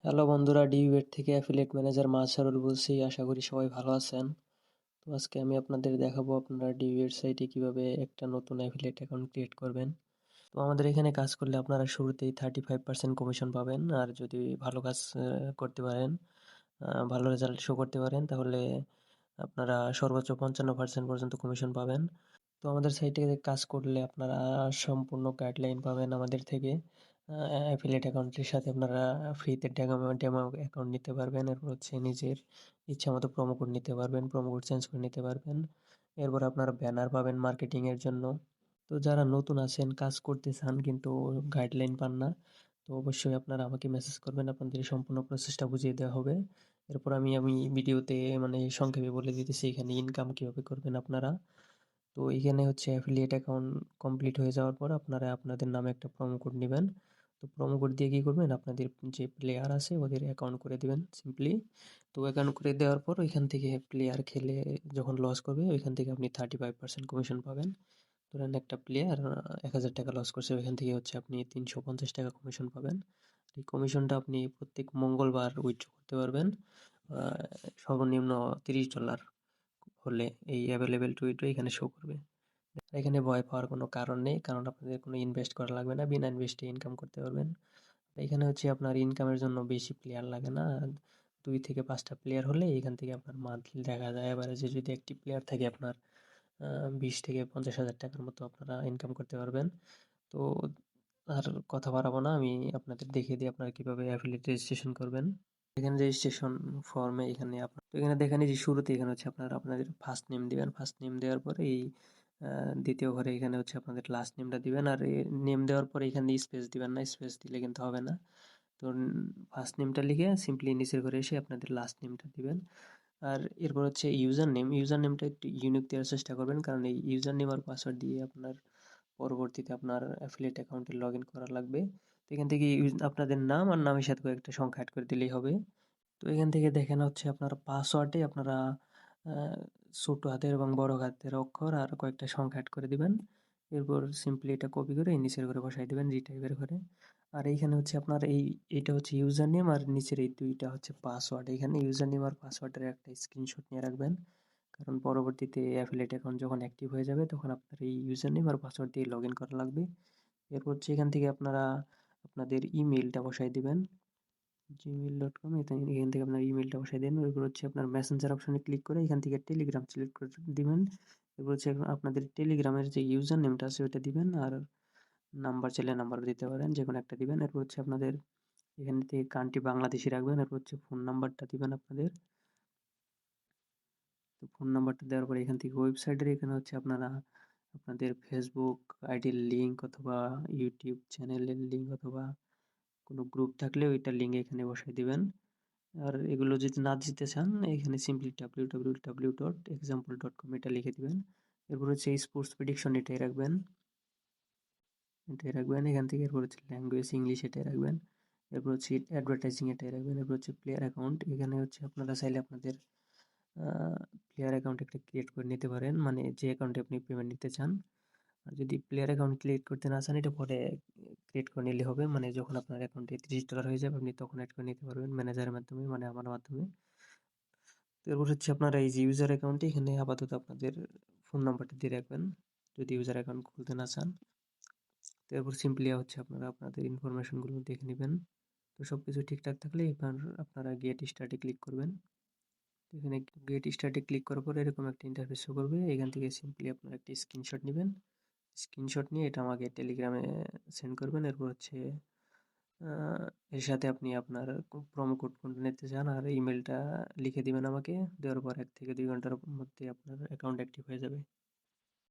Hello বন্ধুরা, ডিউবেট থেকে affiliate manager Mazharul বলছি। আশা করি সবাই ভালো আছেন। তো আজকে আমি আপনাদের দেখাবো আপনারা ডিউবেট সাইটে কিভাবে একটা নতুন অ্যাফিলিয়েট অ্যাকাউন্ট ক্রিয়েট করবেন। তো আমাদের এখানে কাজ করলে আপনারা শুরুতেই 35% কমিশন পাবেন। আর যদি ভালো কাজ করতে পারেন, ভালো রেজাল্ট শো করতে পারেন, তাহলে আপনারা সর্বোচ্চ 55% পর্যন্ত কমিশন পাবেন। তো আমাদের সাইটে কাজ করলে আপনারা সম্পূর্ণ গাইডলাইন পাবেন আমাদের থেকে। অ্যাফিলিয়েট অ্যাকাউন্টের সাথে আপনারা ফ্রিতে ডেমো অ্যাকাউন্ট নিতে পারবেন। এরপর হচ্ছে নিজের ইচ্ছা মতো প্রোমো কোড নিতে পারবেন, প্রোমো কোড চেঞ্জ করে নিতে পারবেন। এরপর আপনারা ব্যানার পাবেন মার্কেটিংয়ের জন্য। তো যারা নতুন আছেন, কাজ করতে চান কিন্তু গাইডলাইন পান না, তো অবশ্যই আপনারা আমাকে মেসেজ করবেন, আপনাদের সম্পূর্ণ প্রসেসটা বুঝিয়ে দেওয়া হবে। এরপর আমি ভিডিওতে মানে সংক্ষেপে বলে দিতেছি এখানে ইনকাম কীভাবে করবেন আপনারা। তো এখানে হচ্ছে অ্যাফিলিয়েট অ্যাকাউন্ট কমপ্লিট হয়ে যাওয়ার পর আপনারা আপনাদের নামে একটা প্রোমো কোড নেবেন। তো প্রোমো কোড দিয়ে কী করবেন, আপনাদের যে প্লেয়ার আছে ওদের অ্যাকাউন্ট করে দেবেন সিম্পলি। তো অ্যাকাউন্ট করে দেওয়ার পর ওইখান থেকে প্লেয়ার খেলে যখন লস করবে ওইখান থেকে আপনি 35% কমিশন পাবেন। ধরেন একটা প্লেয়ার 1,000 টাকা লস করছে, ওইখান থেকে হচ্ছে আপনি 350 টাকা কমিশন পাবেন। এই কমিশনটা আপনি প্রত্যেক মঙ্গলবার উইথড্র করতে পারবেন। সর্বনিম্ন $30 হলে এই অ্যাভেলেবেল টু উইথড্র এখানে শো করবে। এখানে ভয় পাওয়ার কোনো কারণ নেই, কারণ আপনাদের কোনো ইনভেস্ট করা লাগবে না, বিনা ইনভেস্টে ইনকাম করতে পারবেন। এখানে হচ্ছে আপনার ইনকামের জন্য বেশি প্লেয়ার লাগে না, 2 থেকে 5টা প্লেয়ার হলে এখান থেকে আপনার মান্থলি দেখা যায় এভারেজে যদি একটি প্লেয়ার থাকে আপনার 20 থেকে 50 হাজার টাকার মতো আপনারা ইনকাম করতে পারবেন। তো আর কথা বাড়াবো না, আমি আপনাদের দেখিয়ে দিই আপনারা কীভাবে অ্যাফিলিয়েট রেজিস্ট্রেশন করবেন। এখানে রেজিস্ট্রেশন ফর্মে এখানে আপনার, তো এখানে দেখেন এই যে শুরুতে এখানে হচ্ছে আপনারা আপনাদের ফার্স্ট নেম দিবেন। ফার্স্ট নেম দেওয়ার পরে এই দ্বিতীয় ঘরে এখানে হচ্ছে আপনাদের লাস্ট নেমটা দিবেন। আর নেম দেওয়ার পরে এখানে স্পেস দিবেন না, স্পেস দিলে কিন্তু হবে না। তো ফার্স্ট নেমটা লিখে সিম্পলি নিচের ঘরে এসে আপনাদের লাস্ট নেমটা দিবেন। আর এরপর হচ্ছে ইউজার নেমটা একটু ইউনিক দেওয়ার চেষ্টা করবেন, কারণ এই ইউজার নেম আর পাসওয়ার্ড দিয়ে আপনার পরবর্তীতে আপনার অ্যাফিলিয়েট অ্যাকাউন্টে লগ ইন করা লাগবে। তো এখান থেকে আপনাদের নাম আর নামের সাথে কয়েকটা সংখ্যা অ্যাড করে দিলেই হবে। তো এখান থেকে দেখেন হচ্ছে আপনার পাসওয়ার্ডে আপনারা ছোট হাতের এবং বড় হাতের অক্ষর আর কয়েকটা সংখ্যা অ্যাড করে দিবেন। এরপর সিম্পলি এটা কপি করে এই নিচের ঘরে বসাই দিবেন রিটাইপের ঘরে। আর এইখানে হচ্ছে আপনার এইটা হচ্ছে ইউজার নেম আর নিচের এই দুইটা হচ্ছে পাসওয়ার্ড। এখানে ইউজার নেম আর পাসওয়ার্ডের একটা স্ক্রিনশট নিয়ে রাখবেন, কারণ পরবর্তীতে অ্যাফিলিয়েট অ্যাকাউন্ট যখন অ্যাক্টিভ হয়ে যাবে তখন আপনার এই ইউজার নেম আর পাসওয়ার্ড দিয়ে লগ ইন করা লাগবে। এরপর হচ্ছে এখান থেকে আপনারা আপনাদের ইমেলটা বসাই দিবেন, gmail.com। এখান থেকে আপনার ইমেলটা বসাই দেন। এরপর হচ্ছে আপনার মেসেঞ্জার অপশনে ক্লিক করে এখান থেকে টেলিগ্রাম সিলেক্ট করে দিবেন। এরপর হচ্ছে আপনাদের টেলিগ্রামের যে ইউজার নেমটা আছে ওইটা দিবেন, আর নাম্বার চাইলে নাম্বার দিতে পারেন, যে কোনো একটা দিবেন। এরপর হচ্ছে আপনাদের এখান থেকে কান্ট্রি বাংলাদেশি রাখবেন। এরপর হচ্ছে ফোন নাম্বারটা দিবেন আপনাদের। তো ফোন নাম্বারটা দেওয়ার পরে এখান থেকে ওয়েবসাইটের এখানে হচ্ছে আপনারা আপনাদের ফেসবুক আইডির লিঙ্ক অথবা ইউটিউব চ্যানেলের লিঙ্ক অথবা কোনো গ্রুপ থাকলে ওইটার লিঙ্ক এখানে বসাই দিবেন। আর এগুলো যদি না দিতে চান এখানে সিম্পলি www.example.com এটা লিখে দিবেন। এরপর হচ্ছে স্পোর্টস প্রেডিকশন এটাই রাখবেন এখান থেকে। এরপর হচ্ছে ল্যাঙ্গুয়েজ ইংলিশ এটাই রাখবেন। এরপর হচ্ছে অ্যাডভার্টাইজিং এটাই রাখবেন। এরপর হচ্ছে প্লেয়ার অ্যাকাউন্ট, এখানে হচ্ছে আপনারা চাইলে আপনাদের প্লেয়ার অ্যাকাউন্ট একটা ক্রিয়েট করে নিতে পারেন, মানে যে অ্যাকাউন্টে আপনি পেমেন্ট নিতে চান। আর যদি প্লেয়ার অ্যাকাউন্ট ক্রিয়েট করতে না চান এটা পরে ক্রিয়েট করে নিলে হবে, মানে যখন আপনার অ্যাকাউন্টে $30 হয়ে যাবে আপনি তখন অ্যাড করে নিতে পারবেন ম্যানেজারের মাধ্যমে, মানে আমার মাধ্যমে। তো এরপর হচ্ছে আপনারা এই যে ইউজার অ্যাকাউন্টে এখানে আপাতত আপনাদের ফোন নাম্বারটা দিয়ে রাখবেন যদি ইউজার অ্যাকাউন্ট খুলতে না চান। তো এরপর সিম্পলি হচ্ছে আপনারা আপনাদের ইনফরমেশনগুলো দেখে নেবেন। তো সব কিছু ঠিকঠাক থাকলে এবার আপনারা গেট স্টার্টে ক্লিক করবেন। তো এখানে গেট স্টার্টে ক্লিক করার পর এরকম একটা ইন্টারফেস শো করবে। এখান থেকে সিম্পলি আপনারা একটি স্ক্রিনশট নেবেন। স্ক্রিনশট নিয়ে এটা আমাকে টেলিগ্রামে সেন্ড করবেন। এরপর হচ্ছে এর সাথে আপনি আপনার প্রোমো কোড কোনটা নিতে চান আর ইমেলটা লিখে দিবেন আমাকে। দেওয়ার পর 1 থেকে 2 ঘন্টার মধ্যে আপনার অ্যাকাউন্ট অ্যাক্টিভ হয়ে যাবে।